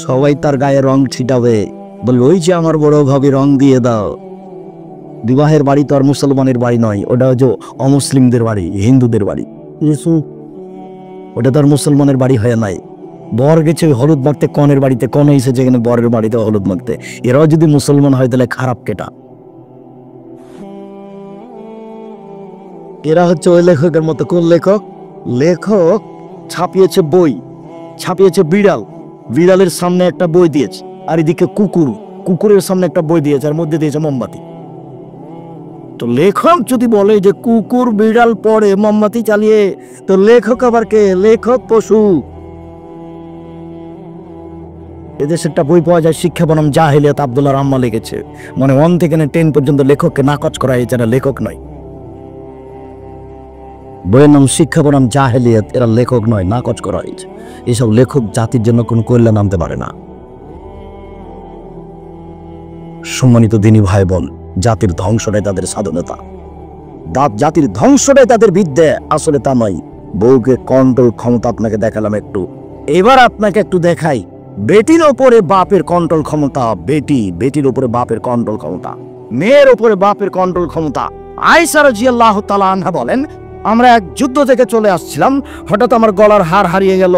সবাই তার গায়ে রং ছিটাবে, বলবে ওই যে আমার বড় ভাবি রং দিয়ে দাও। বিবাহের বাড়ি তো আর মুসলমানের বাড়ি নয়, ওটা হচ্ছে অমুসলিমদের বাড়ি, হিন্দুদের বাড়ি। ওটা তো আর মুসলমানের বাড়ি হয়ে নাই। বর গেছে হলুদ মাখতে কনের বাড়িতে, কনে এসেছে এখানে বরের বাড়িতে হলুদ মাখতে। এরাও যদি মুসলমান হয় তাহলে খারাপ কেটা? এরা হচ্ছে ওই লেখকের মতো। কোন লেখক? লেখক ছাপিয়েছে বই, ছাপিয়েছে বিড়াল, বিড়ালের সামনে একটা বই দিয়েছে, আর এদিকে কুকুর, কুকুরের সামনে একটা বই দিয়েছে, আর মধ্যে দিয়েছে মোমবাতি। তো লেখক যদি বলে যে কুকুর বিড়াল পড়ে মোমবাতি চালিয়ে, তো লেখক আবার কে? লেখক পশু। এদেশে একটা বই পাওয়া যায়, শিক্ষা বনাম জাহেলিয়াত, আব্দুল্লাহ রাম্মা লিখেছে। মানে 1 থেকে 10 পর্যন্ত লেখককে নাকচ করা হয়েছে, না লেখক নয়। বইয়ের নাম শিক্ষা বনাম জাহেলিয়াত, এরা লেখক নয়, নাকচ করা হয়েছে। এসব লেখক জাতির জন্য কোন কল্যাণ আনতে পারে না। সম্মানিত দিনী ভাই বোন, জাতির ধ্বংসটাই তাদের সাধনতা, জাতির ধ্বংসটাই তাদের বিদ্যা, আসলে তা নয়। বউকে কন্ট্রোল ক্ষমতা আপনাকে দেখালাম একটু, এবার আপনাকে একটু দেখাই বেটির ওপরে বাপের কন্ট্রোল ক্ষমতা। বেটির ওপরে বাপের কন্ট্রোল ক্ষমতা, মেয়ের ওপরে বাপের কন্ট্রোল ক্ষমতা। আয়েশা রাদিয়াল্লাহু তাআলা আনহা বলেন, আমরা এক যুদ্ধ থেকে চলে আসছিলাম, হঠাৎ আমার গলার হার হারিয়ে গেল,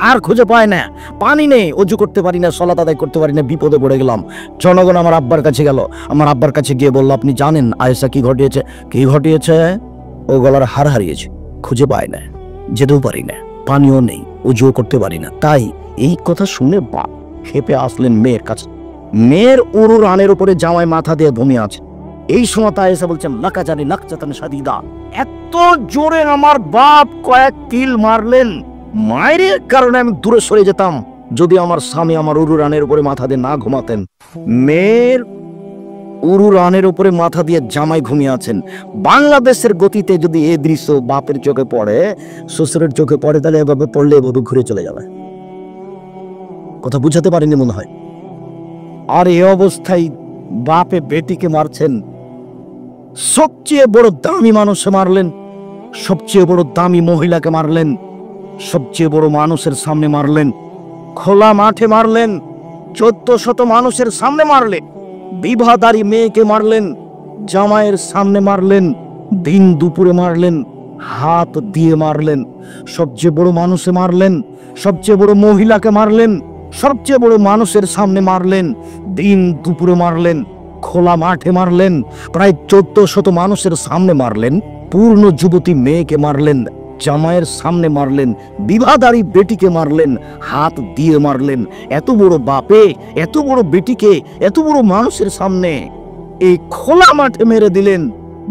হার খুঁজে পায় না, পানি নেই, অজু করতে পারি না, সালাত আদায় করতে পারি না, বিপদে পড়ে গেলাম। জনগণ আমার আব্বার কাছে গেল, আমার আব্বার কাছে গিয়ে বলল, আপনি জানেন আয়েশা কি ঘটিয়েছে? কি ঘটিয়েছে? ও গলার হার হারিয়েছে, খুঁজে পায় না, যেতেও পারি না, পানিও নেই, অজুও করতে পারি না। তাই এই কথা শুনে বাপ খেপে আসলেন মেয়ের কাছে। মেয়ের উরু রানের উপরে জামাই মাথা দিয়ে ঘুমিয়ে আছে। এই সময় আয়েশা বলছেন, লাকা জানি লাকচাতান শাদীদা, এত জোরে আমার বাপ কয়েক তিল মারলেন, মায়ের কারণে আমি দূরে সরে যেতাম যদি আমার স্বামী আমার উরু রানের উপরে মাথা দিয়ে না ঘুমাতেন। মেয়ের উরু রানের উপরে মাথা দিয়ে জামাই ঘুমিয়ে আছেন। বাংলাদেশের গতিতে যদি এই দৃশ্য বাপের চোখে পড়ে, শ্বশুরের চোখে পড়ে, তাহলে এভাবে পড়লে এভাবে ঘুরে চলে যাবে। কথা বুঝাতে পারিনি মনে হয়। আর এই অবস্থায় বাপে বেটিকে মারছেন, সবচেয়ে বড় দামি মানুষে মারলেন, সবচেয়ে বড় দামি মহিলাকে মারলেন, সবচেয়ে বড় মানুষের সামনে মারলেন, খোলা মাঠে মারলেন, 1400 মানুষের সামনে মারলেন, বিবাহদারী মেয়েকে মারলেন, জামাইয়ের সামনে মারলেন, দিন দুপুরে মারলেন, হাত দিয়ে মারলেন, সবচেয়ে বড় মানুষে মারলেন, সবচেয়ে বড় মহিলাকে মারলেন, সবচেয়ে বড় মানুষের সামনে মারলেন, দিন দুপুরে মারলেন, খোলা মাঠে মারলেন, প্রায় 1400 মানুষের সামনে মারলেন, পূর্ণ যুবতী মেয়েকে মারলেন, জামাইয়ের সামনে মারলেন, বিবাহদারী বেটিকে মারলেন, হাত দিয়ে মারলেন। এত বড় বাপে এত বড় বেটিকে এত বড় মানুষের সামনে এই খোলা মাঠে মেরে দিলেন।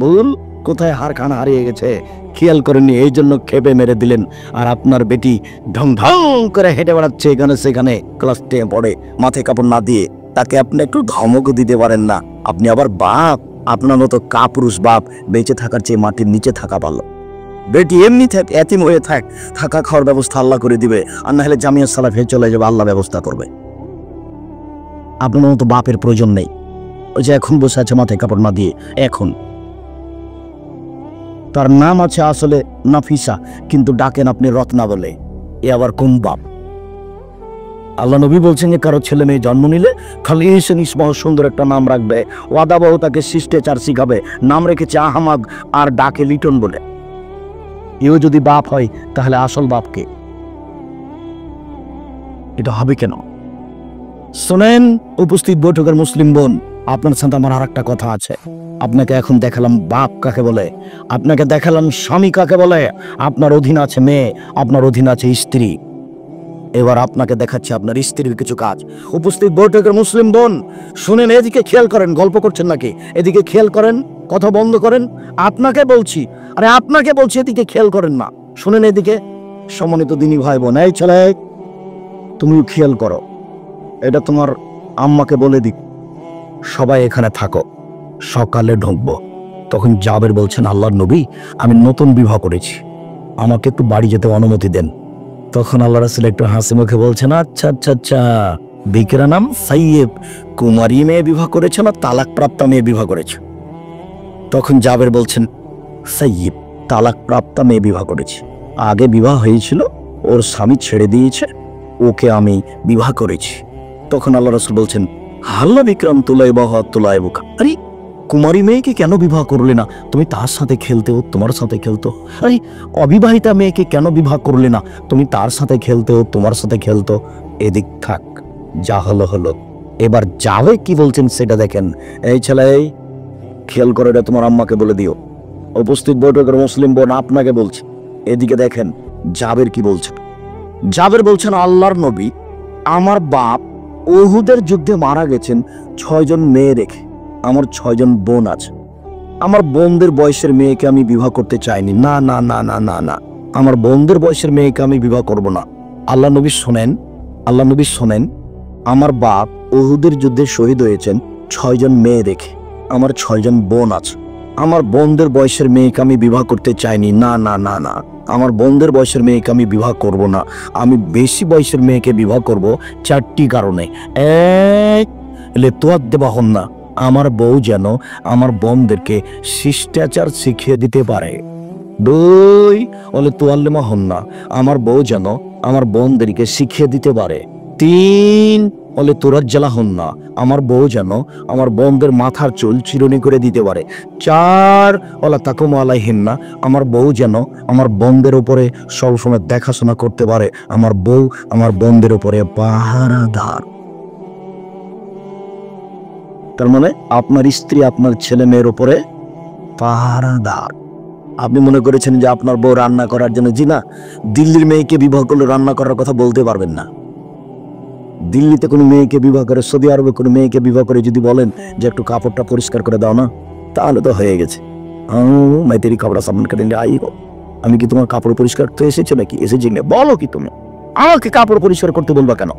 বল কোথায় হারখানা হারিয়ে গেছে খেয়াল করেননি, এই জন্য খেপে মেরে দিলেন। আর আপনার বেটি ঢং ঢং করে হেঁটে বেড়াচ্ছে এখানে সেখানে, ক্লাস 10 পড়ে, মাথায় কাপড় না দিয়ে, তাকে আপনি একটু ধমকও দিতে পারেন না। আপনি আবার বাপ, আপনার মতো কাপুরুষ বাপ বেঁচে থাকার চেয়ে মাটির নিচে থাকা ভালো। বেটি এমনি থাক, এতিম হয়ে থাক, থাকা খাওয়ার ব্যবস্থা আল্লাহ করে দিবে, আর না হলে জামিয়া সালাফে চলে যাবে, আল্লাহ ব্যবস্থা করবে। আপনার মতো বাপের প্রয়োজন নেই। ওই যে এখন বসে আছে মাথায় কাপড় না দিয়ে, এখন তার নাম আছে আসলে নাফিসা, কিন্তু ডাকেন আপনি রত্না বলে। এ আবার কোন বাপ? আল্লাহ নবী বলছেন যে কারো ছেলে মেয়ে জন্ম নিলে খালি এসে নিষ্মহ সুন্দর একটা নাম রাখবে, ওয়াদাবাহ তাকে শিষ্টাচার শিখাবে। নাম রেখেছে আহমাদ আর ডাকে লিটন বলে। এও যদি বাপ হয় তাহলে আসল বাপকে এটা হবে কেন? শোনেন উপস্থিত বৈঠকের মুসলিম বোন, আপনার সাথে আমার আর একটা কথা আছে। আপনাকে এখন দেখালাম বাপ কাকে বলে, আপনাকে দেখালাম স্বামী কাকে বলে। আপনার অধীন আছে মেয়ে, আপনার অধীন আছে স্ত্রী। এবার আপনাকে দেখাচ্ছি আপনার স্ত্রীর কিছু কাজ। উপস্থিত বৈঠকের মুসলিম বোন শুনেন, এদিকে খেয়াল করেন, গল্প করছেন নাকি? এদিকে খেয়াল করেন, কথা বন্ধ করেন। আপনাকে বলছি, আরে আপনাকে বলছি, এদিকে খেয়াল করেন না, শুনেন এদিকে। সম্মানিত দিনী ভাই বোন, এই ছেলে তুমিও খেয়াল করো, এটা তোমার আম্মাকে বলে দিক, সবাই এখানে থাকো, সকালে ঢুকবো। তখন জাবের বলছেন, আল্লাহর নবী আমি নতুন বিবাহ করেছি, আমাকে একটু বাড়ি যেতে অনুমতি দেন। তখন আল্লাহ রাসূল একটু হাসি মুখে বলছেন, আচ্ছা আচ্ছা আচ্ছা, বিকরা নাম সাইয়েব, কুমারী মেয়ে বিবাহ করেছে না তালাক প্রাপ্ত মেয়ে বিবাহ করেছে? তখন জাবের বলছেন, সাইয়েব, তালাক প্রাপ্ত মেয়ে বিবাহ করেছে। আগে বিবাহ হয়েছিল, ওর স্বামী ছেড়ে দিয়েছে, ওকে আমি বিবাহ করেছি। তখন আল্লাহ রাসূল বলছেন, হাল্লা বিক্রম তুলাই বাহ তুলাই বুকা, আরে কুমারী মেয়েকে কেন বিবাহ করলে না? তুমি তার সাথে খেলতেও, তোমার সাথে খেলতো। আরে অবিবাহিতা মেয়েকে কেন বিবাহ করলে না? তুমি তার সাথে খেলতেও, তোমার সাথে খেলতো। এদিক থাক, যা হলো হলো, এবার যাবে কি বলছেন সেটা দেখেন। এই ছেলে, খেয়াল করে এটা তোমার আম্মাকে বলে দিও। উপস্থিত বৈঠকের মুসলিম বোন আপনাকে বলছে, এদিকে দেখেন জাবের কি বলছেন। জাবের বলছেন, আল্লাহর নবী, আমার বাপ উহুদের যুদ্ধে মারা গেছেন 6 জন মেয়ে রেখে। আমার 6 জন বোন আছে। আমার বোনদের বয়সের মেয়েকে আমি বিবাহ করতে চাইনি। না না না না না না, আমার বোনদের বয়সের মেয়েকে আমি বিবাহ করব না। আল্লাহ নবী শোনেন, আল্লাহ নবী শোনেন, আমার বাপ উহুদের যুদ্ধে শহীদ হয়েছেন 6 জন মেয়ে রেখে। আমার 6 জন বোন আছে। আমার বোনদের বয়সের মেয়েকে আমি বিবাহ করতে চাইনি। না না না না, আমার বোনদের বয়সের মেয়েকে আমি বিবাহ করব না। আমি বেশি বয়সের মেয়েকে বিবাহ করব 4টি কারণে। এক, তোয়াক দেবা হন না, আমার বউ যেন আমার বোনদেরকে শিষ্টাচার শিখিয়ে দিতে পারে। 2, তোয়াল্লেমা হন না, আমার বউ যেন আমার বোনদেরকে শিখিয়ে দিতে পারে। 3, তোরাজ্জালা হন না, আমার বউ যেন আমার বোনদের মাথার চুল চিরুনি করে দিতে পারে। 4, তাকুম আলাইহিন না, আমার বউ যেন আমার বোনদের উপরে সবসময় দেখাশোনা করতে পারে। আমার বউ আমার বোনদের উপরে পাহারাদার। তার মানে আপনার স্ত্রী আপনার ছেলে মেয়ের উপরে পাহারাদার। আপনি মনে করেছেন যে আপনার বউ রান্না করার জন্য, জি না, দিল্লির মেয়েকে বিবাহ করলে রান্না করার কথা বলতে পারবেন না। দিল্লিতে কোনো মেয়েকে বিবাহ করে, সৌদি আরবে কোনো মেয়েকে বিবাহ করে যদি বলেন যে একটু কাপড়টা পরিষ্কার করে দাও না, তাহলে তো হয়ে গেছে। मैं तेरी कपड़ा सामान करेंगे आई हो। আমি কি তোমার কাপড় পরিষ্কার করতে এসেছো নাকি? এসেছি না, বলো কি তুমি আমাকে কাপড় পরিষ্কার করতে বলবা কেন?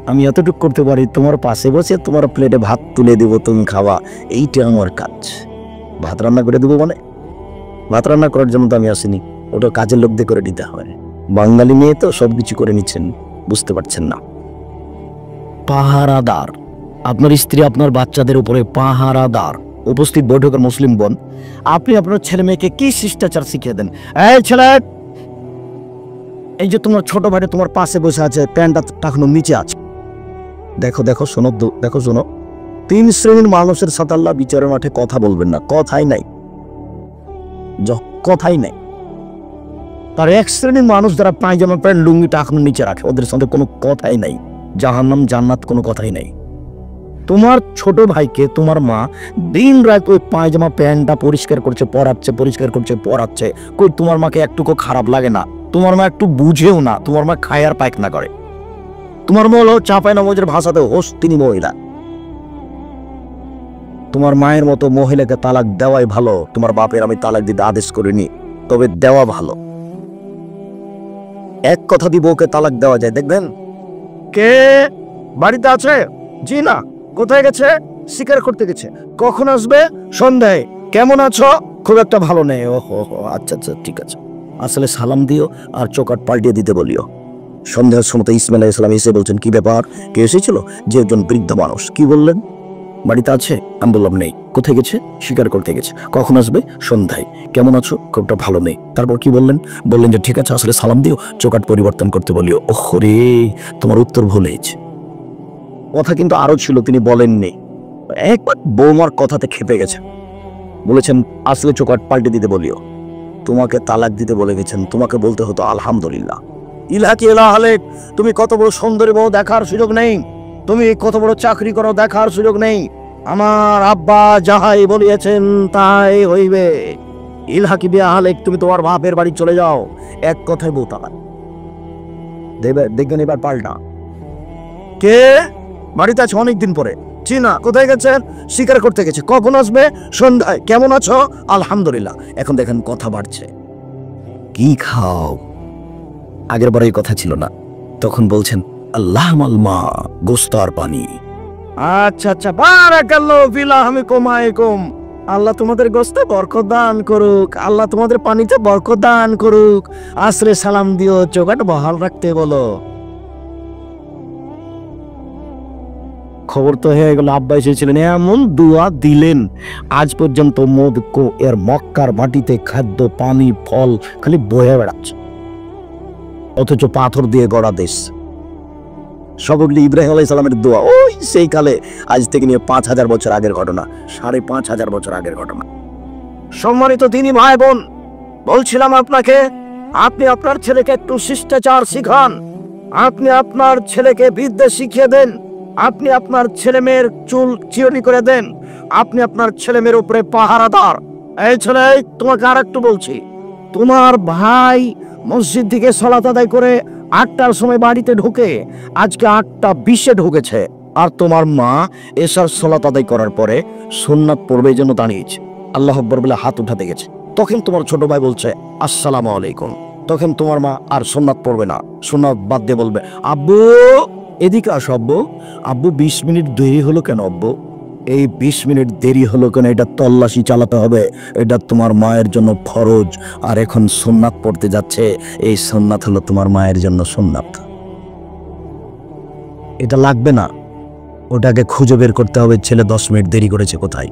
আমি এতটুকু করতে পারি, তোমার পাশে বসে তোমার প্লেটে ভাত তুলে দেব, তুমি খাওয়া, এইটা আমার কাজ। ভাত রান্না করে দেবো মানে? ভাত রান্না করার জন্য তো আমি আসিনি, ওটা কাজের লোক দিয়ে করে দিতে হয়। বাঙালি মেয়ে তো সবকিছু করে নিচ্ছেন, বুঝতে পারছেন না। পাহারাদার, আপনার স্ত্রী আপনার বাচ্চাদের উপরে পাহারাদার। উপস্থিত বৈঠকের মুসলিম বোন, আপনি আপনার ছেলে মেয়েকে কি শিষ্টাচার শিখিয়ে দেন? এই ছেলে, এই যে তোমার ছোট ভাইটা তোমার পাশে বসে আছে, প্যান্টটা টাকানো নিচে আছে, দেখো দেখো, শোনো দেখো, শোনো, 3 শ্রেণীর মানুষের সাথে আল্লাহ বিচারের মাঠে কথা বলবেন না, কথাই নাই, কথাই নাই। তার 1 শ্রেণীর মানুষ যারা পায়জামা প্যান্ট লুঙ্গি টাকানো নিচে রাখে, ওদের সাথে কোনো কথাই নাই। জাহান্নাম জান্নাত কোনো কথাই নাই। তোমার ছোট ভাইকে তোমার মা দিন রাত ওই পায়জামা প্যান্টটা পরিষ্কার করছে, পরাচ্ছে, পরিষ্কার করছে, পরাচ্ছে, কই তোমার মাকে একটুকু খারাপ লাগে না? তোমার মা একটু বুঝেও না, তোমার মা খায়ার পায়খানা করে। তোমার মা হলো চাঁপায় নবাবের ভাষাতে হস্তিনী মহিলা। তোমার মায়ের মতো মহিলাকে তালাক দেওয়াই ভালো। তোমার বাপের আমি তালাক দিতে আদেশ করিনি, তবে দেওয়া ভালো। এক কথা দিয়ে বউকে তালাক দেওয়া যায়। দেখবেন, কে বাড়িতে আছে? জি না। কোথায় গেছে? শিকার করতে গেছে। কখন আসবে? সন্ধ্যায়। কেমন আছো? খুব একটা ভালো নেই। ওহো, আচ্ছা আচ্ছা, ঠিক আছে। আসলে সালাম দিও আর চোকাট পাল্টিয়ে দিতে বলিও। সন্ধ্যার সময় ইসমাইল আলাইহিস সালাম এসে বলছেন, কি ব্যাপার, কে এসেছিল? যে একজন বৃদ্ধ মানুষ। কি বললেন? বাড়িতে আছে? আমি বললাম নেই। কোথায় গেছে? শিকার করতে গেছে। কখন আসবে? সন্ধ্যায়। কেমন আছো? খুবটা ভালো নেই। তারপর কি বললেন? বললেন যে ঠিক আছে, আসলে সালাম দিও, চোকাট পরিবর্তন করতে বলিও। ওহরে, তোমার উত্তর ভুল হয়েছে। কথা কিন্তু আরো ছিল, তিনি বলেননি। একবার বৌমার কথাতে খেপে গেছে, বলেছেন আসলে চোকাট পাল্টে দিতে বলিও। তোমাকে তালাক দিতে বলে গেছেন, তোমাকে বলতে হতো আলহামদুলিল্লাহ। ইলাকি ইলা আলেক, তুমি কত বড় সুন্দরী বউ দেখার সুযোগ নেই, তুমি কত বড় চাকরি করো দেখার সুযোগ নেই। আমার আব্বা যাহাই বলিয়েছেন তাই হইবে। ইলাকি বিয়া আলেক, তুমি তোমার বাপের বাড়ি চলে যাও। এক কথায় বউ তালাক দেবে। দেখবেন এবার পাল্টা। কে বাড়িতে আছে? অনেকদিন পরে। চিনা। কোথায় গেছেন? শিকার করতে গেছে। কখন আসবে? সন্ধ্যায়। কেমন আছো? আলহামদুলিল্লাহ। এখন দেখেন কথা বাড়ছে। কি খাও? আগের বার এই কথা ছিল না, তখন বলছেন আল্লাহ মালমা, গোস্ত আর পানি। আচ্ছা আচ্ছা, বারাকাল্লাহু ফিলাহমিকুম। আল্লাহ তোমাদের গোস্তে বরকত দান করুক, আল্লাহ তোমাদের পানিতে বরকত দান করুক। আসলে সালাম দিও, চোখাট বহাল রাখতে বলো। খবর তো হয়ে গেল, আব্বা এসেছিলেন, এমন দোয়া দিলেন। আজ পর্যন্ত মক্কার মাটিতে খাদ্য, পানি, ফল খালি বয়ে বেড়াচ্ছে। অথচ পাথর দিয়ে গড়া দেশ। সবগুলি ইব্রাহিম আলাইহিস সালামের দোয়া, ওই সেই কালে, আজ থেকে নিয়ে 5000 বছর আগের ঘটনা, 5500 বছর আগের ঘটনা। সম্মানিত দিনী ভাই বোন, বলছিলাম আপনাকে, আপনি আপনার ছেলেকে একটু শিষ্টাচার শিখান, আপনি আপনার ছেলেকে বিদ্যা শিখিয়ে দেন, আপনি আপনার ছেলে মেয়ের চুল চিরনি করে দেন, আপনি আপনার ছেলে মেয়ের উপরে পাহারাদার। এই ছেলে, তোমাকে আর একটু বলছি, তোমার ভাই মসজিদ থেকে সালাত আদায় করে 8টার সময় বাড়িতে ঢোকে, আজকে 8:20-এ ঢুকেছে, আর তোমার মা এশার সালাত আদায় করার পরে সুন্নাত পড়বে জন্য দাঁড়িয়েছে, আল্লাহু আকবার বলে হাত উঠাতে গেছে। তখন তোমার ছোট ভাই বলছে আসসালামু আলাইকুম, তখন তোমার মা আর সুন্নাত পড়বে না, সুন্নাত বাদ দিয়ে বলবে আব্বু এদিকে আসো আব্বু। আব্বু 20 মিনিট দেরি হলো কেন আব্বু? এই 20 মিনিট দেরি হলো কেন, এটা তল্লাশি চালাতে হবে, এটা তোমার মায়ের জন্য ফরজ, আর এখন সুন্নাত পড়তে যাচ্ছে, এই সুন্নাত হলো তোমার মায়ের জন্য সুন্নাত। এটা লাগবে না, ওটাকে খুঁজে বের করতে হবে ছেলে 10 মিনিট দেরি করেছে কোথায়।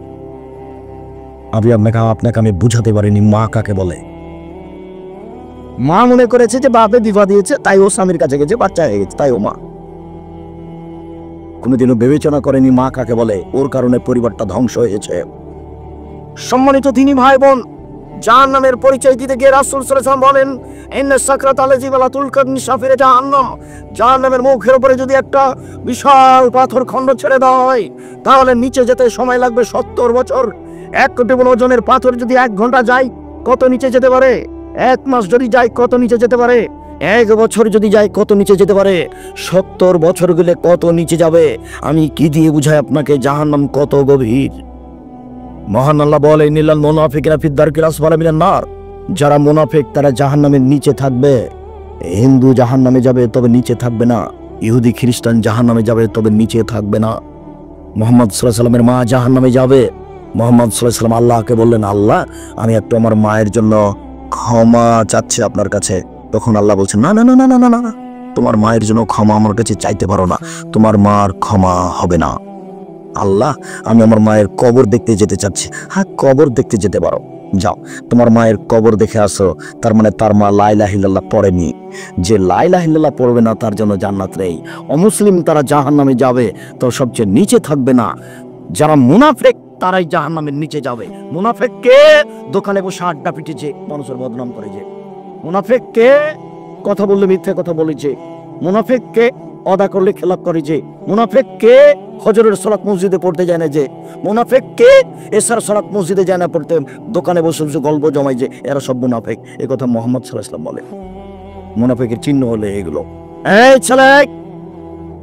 আপনাকে আমি বুঝাতে পারিনি মা কাকে বলে। মা মনে করেছে যে বাপে বিবাহ দিয়েছে, তাই ও স্বামীর কাছে গেছে, বাচ্চা হয়ে গেছে, তাই ও মা। কোনোদিনও বিবেচনা করেনি মা কাকে বলে, ওর কারণে পরিবারটা ধ্বংস হয়েছে। সম্মানিত দিনী ভাই বোন, জাহান্নামের পরিচয় দিতে গিয়ে রাসূল সাল্লাল্লাহু আলাইহি ওয়াসাল্লাম বলেন, ইন্না সাকরাত আলাজি ওয়ালা তুলকান নিসাফিরে জাহান্নাম। জাহান্নামের মুখের উপরে যদি একটা বিশাল পাথর খণ্ড ছেড়ে দেওয়া হয়, তাহলে নিচে যেতে সময় লাগবে 70 বছর। 1 কোটি ওজনের পাথর যদি 1 ঘন্টা যায়, কত নিচে যেতে পারে? 1 মাস যদি যায়, কত নিচে যেতে পারে? 1 বছর যদি যায়, কত নিচে যেতে পারে? 70 বছর গেলে কত নিচে যাবে? আমি কি দিয়ে বুঝাই আপনাকে জাহান্নাম কত গভীর। মহান আল্লাহ বলেন, ইন্নাল মুনাফিকিনা ফিদ দারকিল আসফালি মিনান নার। যারা মুনাফিক তারা জাহান্নামের নিচে থাকবে। হিন্দু জাহান্নামে যাবে, তবে নিচে থাকবে না। ইহুদি খ্রিস্টান জাহান্নামে যাবে, তবে নিচে থাকবে না। মুহাম্মদ সাল্লাল্লাহু আলাইহি ওয়াসাল্লামের মা জাহান্নামে যাবে। মুহাম্মদ সাল্লাল্লাহু আলাইহি ওয়াসাল্লাম আল্লাহকে বললেন, আল্লাহ আমি একটু আমার মায়ের জন্য ক্ষমা চাচ্ছি আপনার কাছে। তখন আল্লাহ বলছেন, না না না না না না না, তোমার মায়ের জন্য ক্ষমা আমার কাছে চাইতে পারো না, তোমার মার ক্ষমা হবে না। আল্লাহ আমি আমার মায়ের কবর দেখতে যেতে চাচ্ছি। হ্যাঁ, কবর দেখতে যেতে পারো, যাও তোমার মায়ের কবর দেখে আসো। তার মানে তার মা লা ইলাহা ইল্লাল্লাহ পড়েনি। যে লা ইলাহা ইল্লাল্লাহ পড়বে না তার জন্য জান্নাত নেই। অমুসলিম তারা জাহান্নামে যাবে, তো সবচেয়ে নিচে থাকবে না। যারা মুনাফিক তারাই জাহান্নামের নিচে যাবে। মুনাফিক কে? দোকানে বসে আড্ডা পিটেছে, মানুষের বদনাম করেছে। মুনাফিক কে? কথা বললে মিথ্যে কথা বলেছে। মুনাফিক কে? অদা করলে খেলাপ করেছে। মুনাফিক কে? ফজরের সালাত মসজিদে পড়তে যায় না যে। মুনাফিক কে? এশার সালাত মসজিদে যায় না পড়তে, দোকানে বসে বসে গল্প জমায় যে, এরা সব মুনাফিক। এই কথা মুহাম্মদ সাল্লাল্লাহু আলাইহি ওয়াসাল্লাম বলে। মুনাফিকের চিহ্ন হলে এগুলো। এই ছেলে,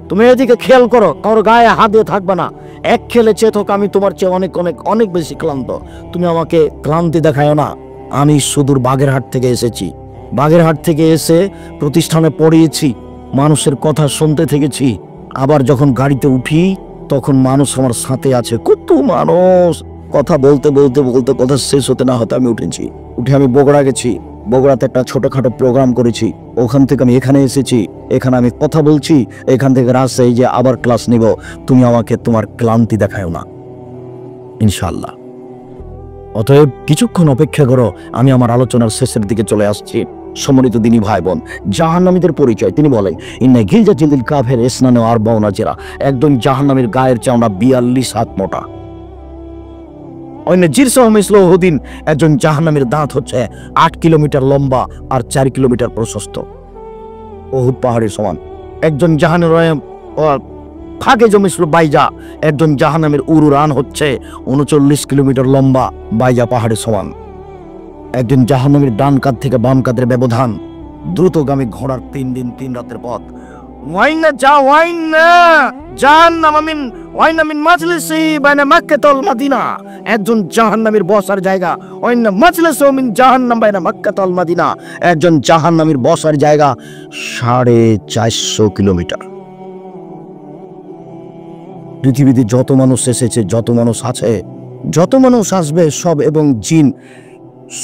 তুমি এদিকে খেয়াল করো, কারোর গায়ে হাত দিয়ে থাকবে না। এক খেলে চেয়ে থাক, আমি তোমার চেয়ে অনেক অনেক অনেক বেশি ক্লান্ত। তুমি আমাকে ক্লান্তি দেখায়ও না। আমি সুদূর বাগেরহাট থেকে এসেছি। বাগেরহাট থেকে এসে প্রতিষ্ঠানে পড়িয়েছি, মানুষের কথা শুনতে থেকেছি। আবার যখন গাড়িতে উঠি তখন মানুষ আমার সাথে আছে, কত মানুষ। কথা বলতে বলতে বলতে কথা শেষ হতে না হতে আমি উঠেছি। উঠে আমি বগুড়া গেছি, বগুড়াতে একটা ছোটখাটো প্রোগ্রাম করেছি। ওখান থেকে আমি এখানে এসেছি, এখানে আমি কথা বলছি, এখান থেকে রাজশাহী যে আবার ক্লাস নিব। তুমি আমাকে তোমার ক্লান্তি দেখাও না, ইনশাআল্লাহ। অতএব কিছুক্ষণ অপেক্ষা করো, আমি আমার আলোচনার শেষের দিকে চলে আসছি। সম্মানিত দিনী ভাই বোন, জাহান্নামীদের পরিচয় তিনি বলেন, ইন্না গিলজাতিল কাফের ইসনানু আরবাউনা জিরা। একজন জাহান্নামীর গায়ের চামড়া 42 হাত মোটা। অন্য জিরসাহ মিসলুহুদিন, একজন জাহান্নামীর দাঁত হচ্ছে 8 কিলোমিটার লম্বা আর 4 কিলোমিটার প্রশস্ত, উহুদ পাহাড়ের সমান। একজন জাহান্নামীর ফাঁকে জমিসল বাইজা, একজন জাহান্নামীর উরুরান হচ্ছে 39 কিলোমিটার লম্বা, বাইজা পাহাড়ের সমান। একজন জাহান্নামীর ডান কাঁধ থেকে বাম কাঁধের ব্যবধান দ্রুতগামী ঘোড়ার 3 দিন 3 রাতের পথ। একজন জাহান্নামীর বসার জায়গা, একজন জাহান্নামীর বসার জায়গা 450 কিলোমিটার। পৃথিবীতে যত মানুষ এসেছে, যত মানুষ আছে, যত মানুষ আসবে, সব এবং জিন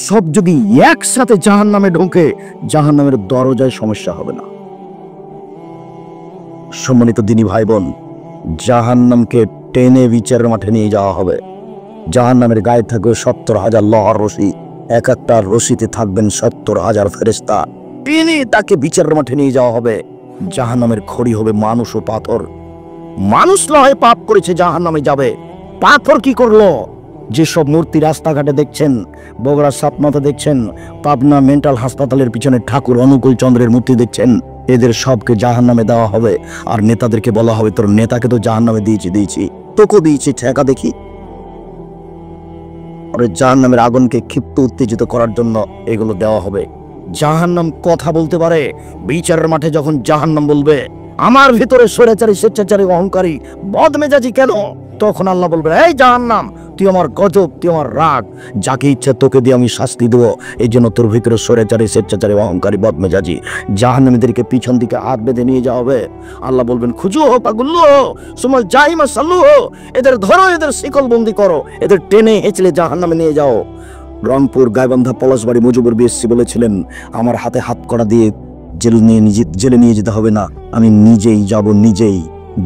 সব যদি একসাথে জাহান্নামে ঢোকে, জাহান্নামের দরজায় সমস্যা হবে না। সম্মানিত দিনী ভাই বোন, জাহান্নামকে টেনে বিচারের মাঠে নিয়ে যাওয়া হবে। জাহান্নামের গায়ে থাকবে 70,000 লোহার রশি, এক একটা রশিতে থাকবেন 70,000 ফেরেশতা। টেনে তাকে বিচারের মাঠে নিয়ে যাওয়া হবে। জাহান্নামের খড়ি হবে মানুষ ও পাথর। মানুষ নয় পাপ করেছে, জাহান্নামে যাবে। পাথর কি করলো? যেসব মূর্তি রাস্তাঘাটে দেখছেন, বগুড়া সাতমাথা দেখছেন, পাবনা মেন্টাল হাসপাতালের পিছনে ঠাকুর অনুকূল চন্দ্রের মূর্তি দেখছেন, এদের সবকে জাহান্নামে দেওয়া হবে। আর নেতাদেরকে বলা হবে, তোর নেতাকে তো জাহান্নামে দিয়েছি, তোকে দিয়েছি, ঠেকা দেখি। জাহান্নামের আগুনকে ক্ষিপ্ত উত্তেজিত করার জন্য এগুলো দেওয়া হবে। জাহান্নাম কথা বলতে পারে। বিচারের মাঠে যখন জাহান্নাম বলবে, আমার ভিতরে স্বৈরাচারী, স্বেচ্ছাচারী, অহংকারী, বদমেজাজি কেন, তখন আল্লাহ বলবে, এই জাহান্নাম, তুই আমার গজব, তুই আমার রাগ, যাকে ইচ্ছা তোকে দিয়ে আমি শাস্তি দেবো। এই জন্য তোর ভিতরে স্বৈরাচারী, স্বেচ্ছাচারী, অহংকারী, বদমেজাজি। জাহান্নামীদেরকে পিছন দিকে হাত বেঁধে নিয়ে যাওয়া হবে। আল্লাহ বলবেন, খুঁজো পাগুল্লো সুমাল জাহিমা সাল্লু, এদের ধরো, এদের শিকল বন্দি করো, এদের টেনে হেঁচড়ে জাহান্নামে নিয়ে যাও। রংপুর গাইবান্ধা পলাশবাড়ি মুজিবুর বিএসসি বলেছিলেন, আমার হাতে হাত করা দিয়ে জেলে নিয়ে যেতে হবে না, আমি নিজেই যাব, নিজেই।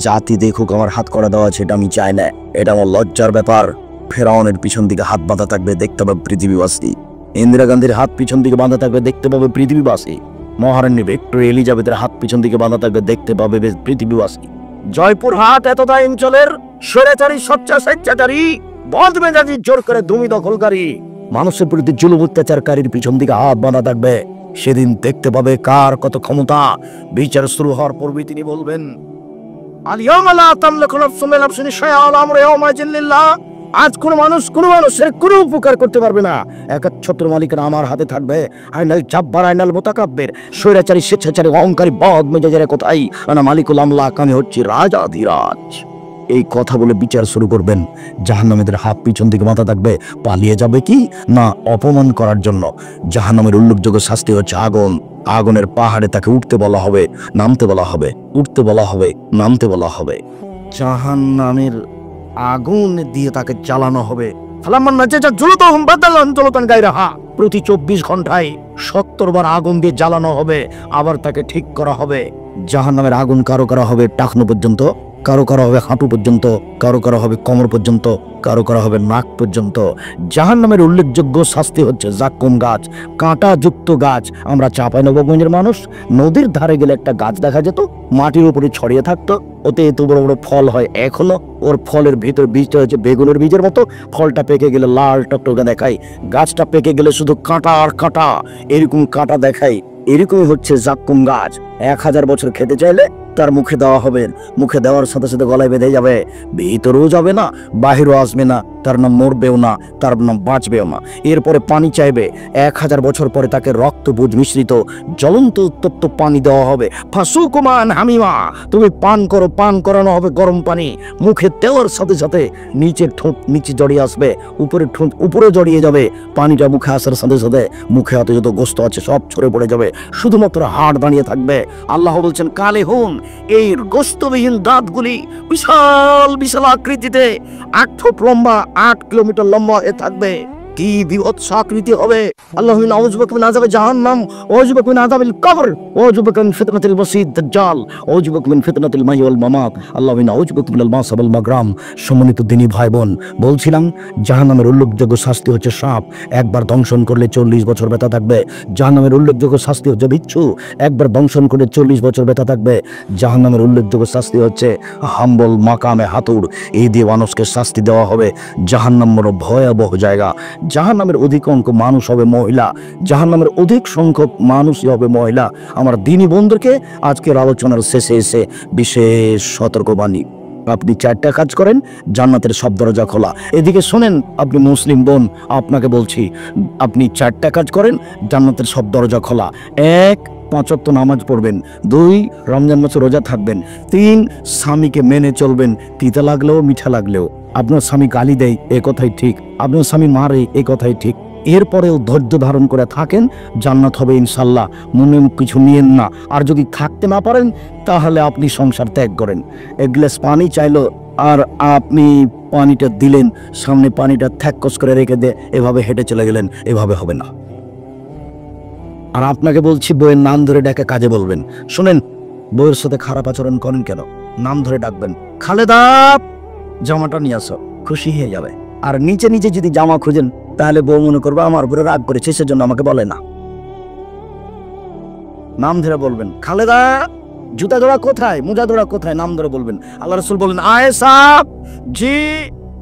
জাতি দেখুক আমার হাত করা দেওয়া আছে, এটা আমি চাই না, এটা আমার লজ্জার ব্যাপার। ফেরাউনের পিছন দিকে হাত বাঁধা থাকবে, দেখতে পাবে পৃথিবীবাসী। ইন্দিরা গান্ধীর হাত পিছন দিকে বাঁধা থাকবে, দেখতে পাবে পৃথিবীবাসী। মহারানী ভিক্টোরিয়া এলিজাবেথের হাত পিছন দিকে বাঁধা থাকবে, দেখতে পাবে পৃথিবীবাসী। জয়পুরহাট এতটা অঞ্চলের স্বৈরাচারী, স্বেচ্ছাচারী, বদমেজাজি, জোর করে ভূমি দখলকারী, মানুষের প্রতি জুলুম অত্যাচারকারীর পিছন দিকে হাত বাঁধা থাকবে। সেদিন দেখতে পাবে কার কত ক্ষমতা। বিচার শুরু হওয়ার পূর্বে তিনি বলবেন, আজ কোন মানুষের কোনো উপকার করতে পারবে না, একচ্ছত্র মালিকের আমার হাতে থাকবে। আইনাল জাব্বার, আইনাল মুতাকাব্বির, স্বৈরাচারী, স্বেচ্ছাচারী, অহংকারী, বদমেজাজের কোথায়, আনা মালিকুল আমলাক, আমি হচ্ছি রাজাধিরাজ। এই কথা বলে বিচার শুরু করবেন। জাহান্নামীদের হাত পিছন দিকে মাথা থাকবে, পালিয়ে যাবে কি না অপমান করার জন্য। জাহান্নামের উল্লেখযোগ্য শাস্তি হচ্ছে আগুন। আগুনের পাহাড়ে তাকে উঠতে বলা হবে, নামতে বলা হবে, উঠতে বলা হবে, নামতে বলা হবে। জাহান্নামের আগুন দিয়ে তাকে জ্বালানো হবে। প্রতি 24 ঘন্টায় 70 বার আগুন দিয়ে জ্বালানো হবে, আবার তাকে ঠিক করা হবে। জাহান্নামের আগুন কারো কারো হবে টাকনো পর্যন্ত, কারো কারো হবে হাঁটু পর্যন্ত, কারো কারো হবে কোমর পর্যন্ত, কারো কারো হবে নাক পর্যন্ত। জাহান্নামের উল্লেখযোগ্য শাস্তি হচ্ছে জাক্কুম গাছ, কাঁটা যুক্ত গাছ। আমরা চাঁপাইনবাবগঞ্জের মানুষ, নদীর ধারে গেলে একটা গাছ দেখা যেত, মাটির উপরে ছড়িয়ে থাকতো, ওতে এত বড় বড় ফল হয়। এক হলো ওর ফলের ভিতর বীজটা হচ্ছে বেগুনের বীজের মতো, ফলটা পেকে গেলে লাল টকটকে দেখায়, গাছটা পেকে গেলে শুধু কাঁটা আর কাঁটা, এরকম কাঁটা দেখায়। এরকমই হচ্ছে জাক্কুম গাছ। 1000 বছর খেতে চাইলে তার মুখে দেওয়া হবে, মুখে দেওয়ার সাথে সাথে গলায় বেঁধে যাবে, ভিতরেও যাবে না, বাহিরও আসবে না, তার নাম মরবেও না, তার নাম বাঁচবেও না। এরপরে পানি চাইবে, 1000 বছর পরে তাকে রক্তপুঞ্জ মিশ্রিত জ্বলন্ত উত্তপ্ত পানি দেওয়া হবে। ফাসুকুমান হামিমা, তুমি পান করো, পান করানো হবে গরম পানি। মুখে দেওয়ার সাথে সাথে নিচের ঠোঁট নিচে জড়িয়ে আসবে, উপরে ঠোঁট উপরে জড়িয়ে যাবে। পানিটা মুখে আসার সাথে সাথে মুখে হাতে যত গোস্ত আছে সব ছড়ে পড়ে যাবে, শুধুমাত্র হাড় দাঁড়িয়ে থাকবে। আল্লাহ বলছেন, কালে হুন, এই গোস্তবিহীন দাঁতগুলি বিশাল বিশাল আকৃতিতে, 8 ফুট লম্বা, 8 কিলোমিটার লম্বা হয়ে থাকবে। কি বিভৎস আকৃতি হবে। আল্লাহুম্মা নাউযুবিকা মিন আযাবি জাহান্নাম, ওয়াউযুবিকা মিন আযাবিল কবর, ওয়াউযুবিকা মিন ফিতনাতিল মাসীহিদ দাজ্জাল, ওয়াউযুবিকা মিন ফিতনাতিল মাহইয়া ওয়াল মামাত, আল্লাহুম্মা নাউযুবিকা মিনাল মাসা ওয়াল মাগরাম। সম্মানিত দিনী ভাই বোন, বলছিলাম জাহান্নামের উল্লেখযোগ্য শাস্তি হচ্ছে সাপ, একবার দংশন করলে 40 বছর ব্যথা থাকবে। জাহান্নামের উল্লেখযোগ্য শাস্তি হচ্ছে বিচ্ছু, একবার দংশন করলে 40 বছর ব্যথা থাকবে। জাহান্নামের উল্লেখযোগ্য শাস্তি হচ্ছে হাম্বল, মাকামে হাতুড়, এই দিয়ে মানুষকে শাস্তি দেওয়া হবে। জাহান্নাম বড় ভয়াবহ জায়গা। জাহান্নামের অধিকাংশ মানুষ হবে মহিলা, জাহান্নামের অধিক সংখ্যক মানুষই হবে মহিলা। আমার দিনী বন্ধুকে আজকের আলোচনার শেষে এসে বিশেষ সতর্কবাণী, আপনি 4টা কাজ করেন, জান্নাতের সব দরজা খোলা। এদিকে শোনেন, আপনি মুসলিম বোন, আপনাকে বলছি, আপনি 4টা কাজ করেন, জান্নাতের সব দরজা খোলা। 1, 5 ওয়াক্ত নামাজ পড়বেন। 2, রমজান মাসে রোজা থাকবেন। 3, স্বামীকে মেনে চলবেন, তিতা লাগলেও মিঠা লাগলেও। আপনার স্বামী গালি দেয়, এ কথাই ঠিক, আপনার স্বামী মারে, এ কথাই ঠিক, এরপরেও ধৈর্য ধারণ করে থাকেন, জান্নাত হবে ইনশাল্লাহ। মনে কিছু নিয়েন না। আর যদি থাকতে না পারেন তাহলে আপনি সংসার ত্যাগ করেন। 1 গ্লাস পানি চাইলো আর আপনি পানিটা দিলেন, সামনে পানিটা থ্যাকস করে রেখে দিয়ে এভাবে হেঁটে চলে গেলেন, এভাবে হবে না। আর আপনাকে বলছি, বইয়ের নাম ধরে ডেকে কাজে বলবেন। শুনেন, বইয়ের সাথে খারাপ আচরণ করেন কেন? নাম ধরে ডাকবেন, খালেদা জামাটা নিয়ে আসো, খুশি হয়ে যাবে। আর নিচে নিচে যদি জামা খুঁজেন তাহলে বউ মনে করবে আমার উপরে রাগ করেছে, সেজন্য আমাকে বলে না। নাম ধরে বলবেন। খালেদা জুতা জোড়া কোথায়, মোজা জোড়া কোথায়, নাম ধরে বলবেন। আল্লাহ রাসূল বলেন, আয়েশা জি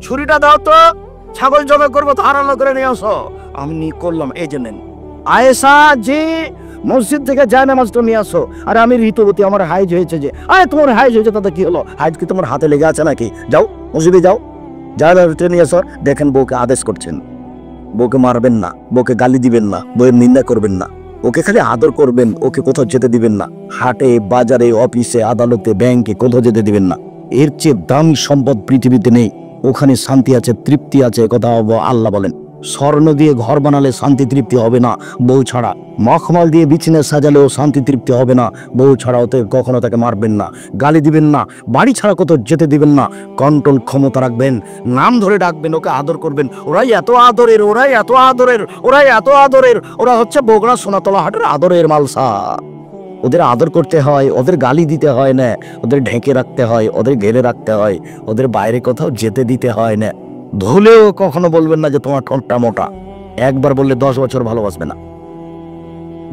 ছুরিটা দাও তো, ছাগল জবে করবো তো হারালো করে নিয়ে আসো। আমি করলাম, এই যে নেন। আয়েশা জি মসজিদ থেকে যায় নামাজটা নিয়ে আসো। আর আমি ঋতুবতী, আমার হাইজ হয়েছে। যে আরে তোমার হাইজ হয়েছে তাতে কি হলো, হাইজ কি তোমার হাতে লেগে আছে নাকি? যাও মসজিদে যাও, যা নিয়ে আসো। দেখেন বউকে আদেশ করছেন, বউকে মারবেন না, বউকে গালি দিবেন না, বউয়ের নিন্দা করবেন না, ওকে খালি আদর করবেন, ওকে কোথাও যেতে দিবেন না। হাটে বাজারে অফিসে আদালতে ব্যাংকে কোথাও যেতে দিবেন না। এর চেয়ে দামি সম্পদ পৃথিবীতে নেই। ওখানে শান্তি আছে, তৃপ্তি আছে, কথা আল্লাহ বলেন। স্বর্ণ দিয়ে ঘর বানালে শান্তি তৃপ্তি হবে না বউ ছাড়া, মখমল দিয়ে বিছানা সাজালেও শান্তি তৃপ্তি হবে না বউ ছাড়া। ওতে কখনো তাকে মারবেন না, গালি দিবেন না, বাড়ি ছাড়া কোথাও যেতে দিবেন না। কন্ট্রোল ক্ষমতা রাখবেন, নাম ধরে ডাকবেন, ওকে আদর করবেন। ওরাই এত আদরের, ওরাই এত আদরের, ওরাই এত আদরের, ওরা হচ্ছে বগুড়া সোনাতলা হাটের আদরের মালসা। ওদের আদর করতে হয়, ওদের গালি দিতে হয় না, ওদের ঢেকে রাখতে হয়, ওদের ঘেরে রাখতে হয়, ওদের বাইরে কোথাও যেতে দিতে হয় না। ধুলেও কখনো বলবেন না যে তোমার ঠোঁটটা মোটা, একবার বললে 10 বছর ভালোবাসবে না।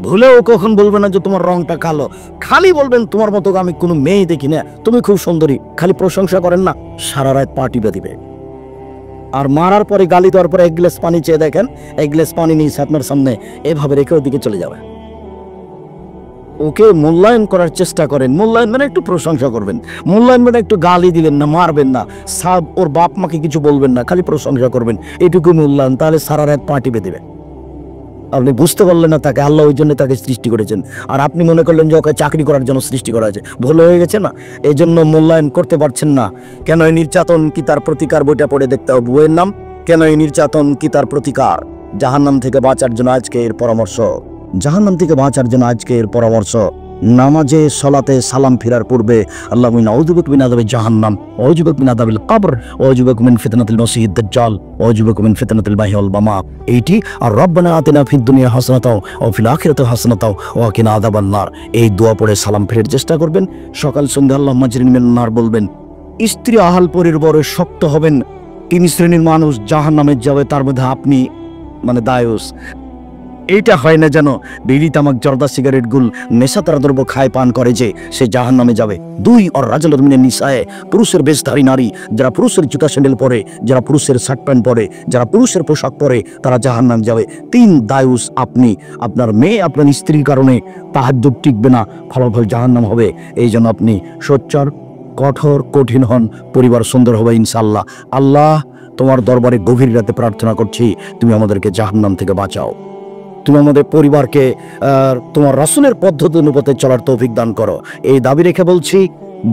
ভুলেও কখন বলবেন না যে তোমার রংটা কালো, খালি বলবেন তোমার মতো আমি কোনো মেয়ে দেখি না, তুমি খুব সুন্দরী, খালি প্রশংসা করেন না, সারা রাত পা টিপে দিবে। আর মারার পরে গালি দেওয়ার পরে 1 গ্লাস পানি চেয়ে দেখেন, 1 গ্লাস পানি নিয়ে আপনার সামনে এভাবে রেখে ওদিকে চলে যাবে। ওকে মূল্যায়ন করার চেষ্টা করেন। মূল্যায়ন মানে একটু প্রশংসা করবেন, মূল্যায়ন মানে একটু গালি দিলেন না, মারবেন না, ওর বাপ মাকে কিছু বলবেন না, খালি প্রশংসা করবেন, এটুকু মূল্যায়ন। তাহলে সারা রাত পা টিপে দেবে। আপনি বুঝতে পারলেন না তাকে আল্লাহ ওই জন্য তাকে সৃষ্টি করেছেন, আর আপনি মনে করলেন যে ওকে চাকরি করার জন্য সৃষ্টি করা হয়েছে। ভুল হয়ে গেছে না, এই জন্য মূল্যায়ন করতে পারছেন না। কেন এই নির্যাতন কি তার প্রতিকার, বইটা পড়ে দেখতে হবে। বইয়ের নাম কেন এই নির্যাতন কি তার প্রতিকার। জাহান্নাম থেকে বাঁচার জন্য আজকে এর পরামর্শ। জাহান্নাম থেকে বাঁচার জন্য আজকে এর পরামর্শ। নামাজে সলাতে সালাম ফেরার পূর্বে আল্লাহুম্মা আউযু বিকা মিন আযাবি জাহান্নাম ওয়া আউযু বিকা মিন আযাবিল কবর ওয়া আউযু বিকা মিন ফিতনাতিল মাসিহিদ দাজ্জাল ওয়া আউযু বিকা মিন ফিতনাতিল মাহইয়া ওয়াল মামাত। এইটি আর রব্বানা আতিনা ফিদ দুনিয়া হাসানাতাও ওয়া ফিল আখিরাতি হাসানাতাও ওয়া কিনা আযাবান নার। এই দোয়া পড়ে সালাম ফেরার চেষ্টা করবেন। সকাল সন্ধ্যা আল্লাহুম্মা আজরিনি মিনান নার বলবেন। স্ত্রী আহাল পরিবারে শক্ত হবেন। 3 শ্রেণীর মানুষ জাহান্নামে যাবে, তার মধ্যে আপনি মানে দায়ুস। এইটা হয় না যেন বিড়ি তামাক জর্দা সিগারেট গুল নেশাদার দ্রব্য খায় পান করে যে সে জাহান্নামে যাবে। 2 আর রাজুলুন মিনান নিসায়ে, পুরুষের বেশধারী নারী, যারা পুরুষের জুতা স্যান্ডেল পরে, যারা পুরুষের শার্ট প্যান্ট পরে, যারা পুরুষের পোশাক পরে, তারা জাহান্নামে যাবে। 3 দায়ুস আপনি। আপনার মেয়ে আপনার স্ত্রীর কারণে তাহাজ্জুদ টিকবে না, ফলাফল জাহান্নাম হবে। এই জন্য আপনি সোচ্চার, কঠোর, কঠিন হন, পরিবার সুন্দর হবে ইনশাআল্লাহ। আল্লাহ তোমার দরবারে গভীর রাতে প্রার্থনা করছি, তুমি আমাদেরকে জাহান্নাম থেকে বাঁচাও। তুমি আমাদের পরিবারকে তোমার রাসূলের পদ্ধতি অনুপাতে চলার তৌফিক দান করো। এই দাবি রেখে বলছি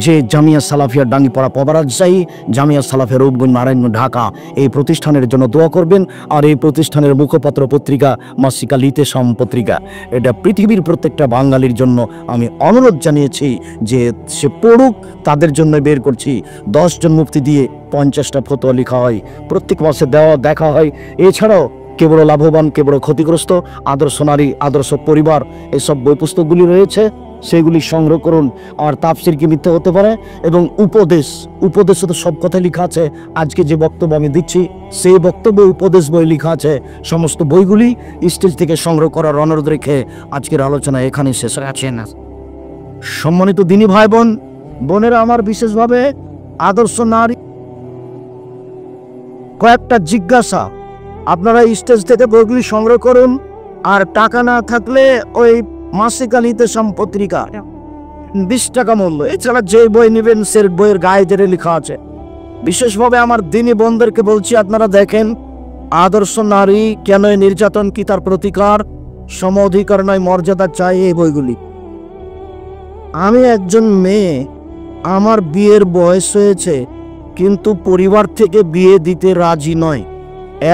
যে জামিয়া সালাফিয়া ডাঙ্গিপাড়া পবারাজশাহী, জামিয়া সালাফিয়া রূপগঞ্জ নারায়ণ ঢাকা, এই প্রতিষ্ঠানের জন্য দোয়া করবেন। আর এই প্রতিষ্ঠানের মুখপত্র পত্রিকা মাসিকা লিতেশম পত্রিকা, এটা পৃথিবীর প্রত্যেকটা বাঙালির জন্য আমি অনুরোধ জানিয়েছি যে সে পড়ুক, তাদের জন্য বের করছি। 10 জন মুফতি দিয়ে 50টা ফতোয়া লেখা হয়, প্রত্যেক মাসে দেখা হয়। এছাড়াও কেবল লাভবান, কেবল ক্ষতিগ্রস্ত, আদর্শ নারী, আদর্শ পরিবার, এসব বই পুস্তকগুলি রয়েছে, সেগুলি সংগ্রহ করুন। আর তাফসীর কি মিথ্যা হতে পারে, এবং উপদেশে তো সব কথাই লেখা আছে। আজকে যে বক্তব্য আমি দিচ্ছি সেই বক্তব্য উপদেশ বই লেখা আছে। সমস্ত বইগুলি স্টেজ থেকে সংগ্রহ করার অনুরোধ রেখে আজকের আলোচনা এখানে শেষ হচ্ছে না। সম্মানিত দিনী ভাই বোনেরা আমার, বিশেষভাবে আদর্শ নারী, কয়েকটা জিজ্ঞাসা। আপনারা স্টেজ থেকে বইগুলি সংগ্রহ করুন। আর টাকা না থাকলে ওই মাসিকা লিতেশম পত্রিকা 20 টাকা মূল্য। এছাড়া যে বই নেবেন সে বইয়ের গায়ে যেটা লেখা আছে। বিশেষভাবে আমার দিনী বোনদেরকে বলছি, আপনারা দেখেন আদর্শ নারী কেন নির্যাতন কি তার প্রতিকার, সম অধিকার নয় মর্যাদা চাই, এই বইগুলি। আমি একজন মেয়ে, আমার বিয়ের বয়স হয়েছে, কিন্তু পরিবার থেকে বিয়ে দিতে রাজি নয়।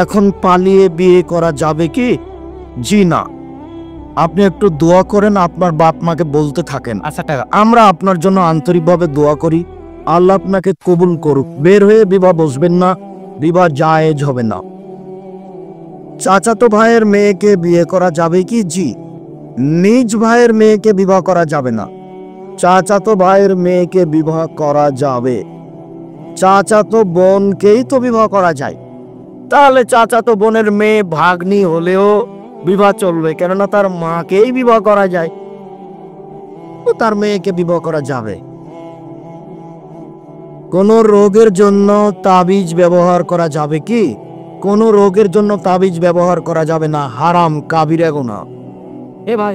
এখন পালিয়ে বিয়ে করা যাবে কি? জি না। আপনি একটু দোয়া করেন, আপনার বাপ মাকে বলতে থাকেন, আচ্ছা আমরা আপনার জন্য আন্তরিকভাবে দোয়া করি, আল্লাহ আপনাকে কবুল করুক। বের হয়ে বিবাহ বসবেন না, বিবাহ জায়েজ হবে না। চাচাতো ভাইয়ের মেয়েকে বিয়ে করা যাবে কি? জি। নিজ ভাইয়ের মেয়েকে বিবাহ করা যাবে না, চাচাতো ভাইয়ের মেয়েকে বিবাহ করা যাবে। চাচাতো বোনকেই তো বিবাহ করা যায়, তাহলে চাচাতো বোনের মেয়ে ভাগ্নি হলেও বিবাহ চলবে, কেননা তার মাকেই বিবাহ করা যায়। তার মেয়েকে বিবাহ করা যাবে। কোন রোগের জন্য তাবিজ ব্যবহার করা যাবে কি? কোন রোগের জন্য তাবিজ ব্যবহার করা যাবে না, হারাম, কাবিরা গুনাহ। এ ভাই,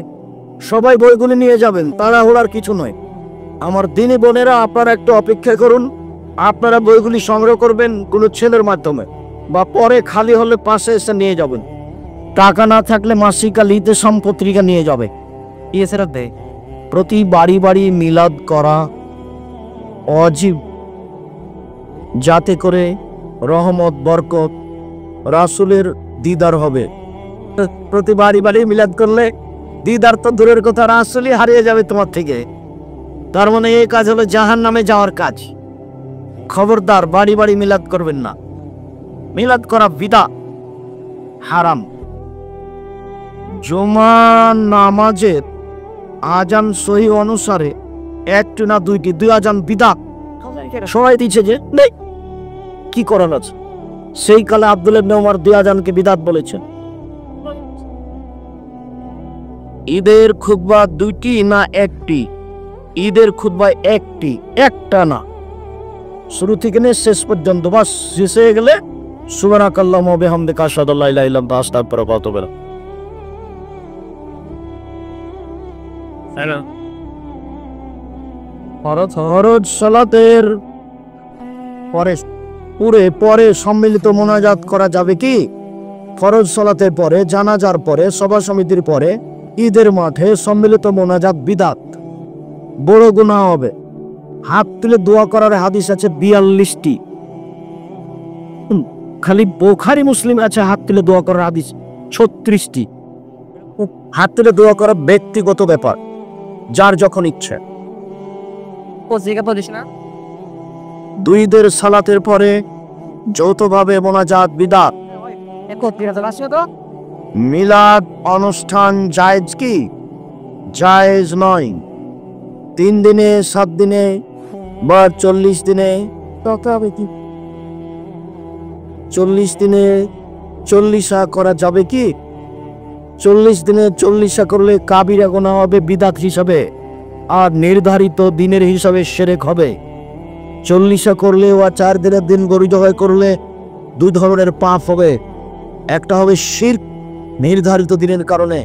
সবাই বইগুলি নিয়ে যাবেন, তাড়াহুড়ার কিছু নয়। আমার দিনী বোনেরা, আপনারা একটু অপেক্ষা করুন। আপনারা বইগুলি সংগ্রহ করবেন কোনো ছেলের মাধ্যমে, বা পরে খালি হলে পাশে এসে নিয়ে যাবেন। টাকা না থাকলে মাসিকা লিতে সম্পত্রিকা নিয়ে যাবে। এছাড়া দে প্রতি বাড়ি বাড়ি মিলাদ করা অজীব, যাতে করে রহমত, বরকত, রাসূলের দিদার হবে। প্রতি বাড়ি বাড়ি মিলাদ করলে দিদার তো দূরের কথা, রাসূলই হারিয়ে যাবে তোমার থেকে। তার মানে এই কাজ হলো জাহান্নামে যাওয়ার কাজ। খবরদার, বাড়ি বাড়ি মিলাদ করবেন না। মিলাদ করা বিদআত, হারাম। জুমা নামাজের আজান সহি অনুসারে একটি না দুইটি, দুই আজান বিদআত সবাই দিচ্ছে যে নেই, কি করার আছে? সেই কালে আব্দুল্লাহ ইবনে ওমর দুই আজানকে বিদআত বলেছেন। ঈদের খুতবা দুইটি না একটি? ঈদের খুতবা একটি, একটা না। শুরু থেকে নিয়ে শেষ পর্যন্ত, বাস শেষ হয়ে গেলে সুবহানাকাল্লাহুম্মা ওয়া বিহামদিকা আশহাদু আল্লা ইলাহা ইল্লা আনতা আস্তাগফিরুকা ওয়া আতুবু ইলাইক। ফরজ সালাতের পরে সম্মিলিত মোনাজাত করা যাবে কি? ফরজ সালাতের পরে, জানাজার পরে, সভা সমিতির পরে ঈদের মাঠে সম্মিলিত মোনাজাত বিদআত, বড় গুনাহ হবে। হাত তুলে দোয়া করার হাদিস আছে 42টি। খালি বুখারী মুসলিম আছে হাত তুলে দোয়া করার হাদিস 36টি। হাত তুলে দোয়া করা ব্যক্তিগত ব্যাপার, যার যখন ইচ্ছে। দুই ঈদের সালাতের পরে যৌথভাবে মোনাজাত বিদআত। মিলাদ অনুষ্ঠান জায়েজ কি? জায়েজ নয়। 3 দিনে, 7 দিনে বা 40 দিনে, 40 দিনে 40 করা যাবে কি? 40 দিনে 40 করলে কাবিরা গুনাহ হবে বিদআত হিসাবে, আর নির্ধারিত দিনের হিসাবে শিরক হবে। 40 করলে বা 4 দিনের দিন গরিব হয় করলে 2 ধরনের পাপ হবে। একটা হবে শিরক নির্ধারিত দিনের কারণে,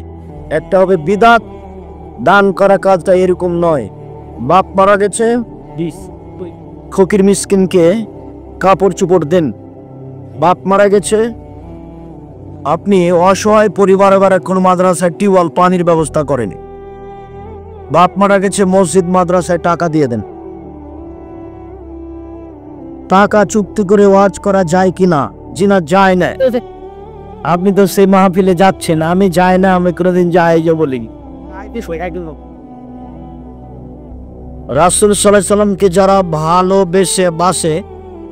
একটা হবে বিদআত। দান করা কাজটা এরকম নয়। বাপ মারা গেছে, ফকির মিসকিনকে কাপড় চোপড় দেন। বাপ মারা গেছে, আপনি অসহায় পরিবারের কোনো মাদ্রাসায় টিউবওয়েল পানির ব্যবস্থা করেন। বাপ মারা গেছে, মসজিদ মাদ্রাসায় টাকা দিয়ে দেন। টাকা চুক্তি করে ওয়াজ করা যায় কিনা? জি না, যায় না। আপনি তো সেই মাহফিলে যাচ্ছেন, আমি যাই না, আমি কোনোদিন যাই বলি। রাসূল সাল্লাল্লাহু আলাইহি সাল্লামকে যারা ভালোবেসে বাসে,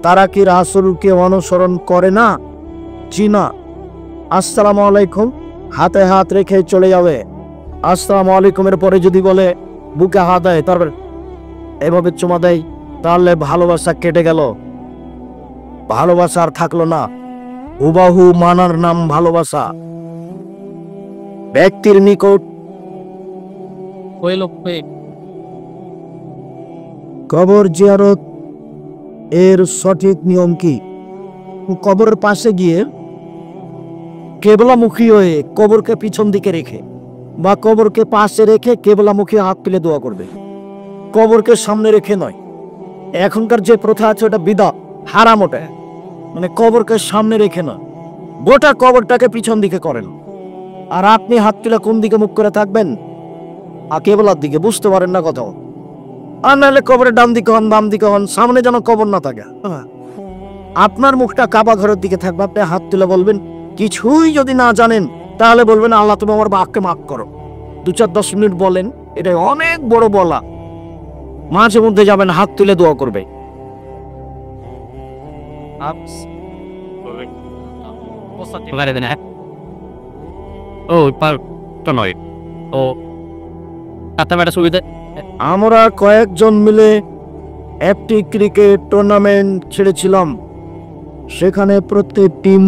তারা কি রাসূলকে অনুসরণ করে না? জি না। আসসালামু আলাইকুম হাতে হাত রেখে চলে যাবে। আসসালামু আলাইকুমের পরে যদি বলে বুকে হাত দেয়, তারপর এভাবে চুমা দেয়, তাহলে ভালোবাসা কেটে গেল, ভালোবাসা আর থাকলো না। হুবাহু মানার নাম ভালোবাসা। ব্যক্তির নিকট কবর জিয়ারত এর সঠিক নিয়ম কি? কবরের পাশে গিয়ে কেবলামুখী হয়ে কবরকে পিছন দিকে রেখে বা কবরকে পাশে রেখে কেবলামুখী হাত তুলে দোয়া করবে, কবরকে সামনে রেখে নয়। এখনকার যে প্রথা আছে ওটা বিদআত, হারাম। ওটা মানে কবরকে সামনে রেখে না, গোটা কবরটাকে পিছন দিকে করেন। আর আপনি হাত তুলে কোন দিকে মুখ করে থাকবেন? কেবলার দিকে। বুঝতে পারেন না কোথাও? আর নাহলে কবরের ডান দিকে হন, বাম দিকে হন, সামনে যেন কবর না থাকে। আপনার মুখটা কাবা ঘরের দিকে থাকবে। আপনি হাত তুলে বলবেন, কিছুই যদি না জানেন তাহলে বলবেন, আল্লাহ তুমি আমার বাপকে মাফ করো। 2-4-10 মিনিট বলেন, এটা অনেক বড় বলা। মাঝে মধ্যে যাবেন, হাত তুলে দোয়া করবে। আমরা কয়েকজন মিলে একটি ক্রিকেট টুর্নামেন্ট ছেড়েছিলাম। সেখানে প্রত্যেক টিম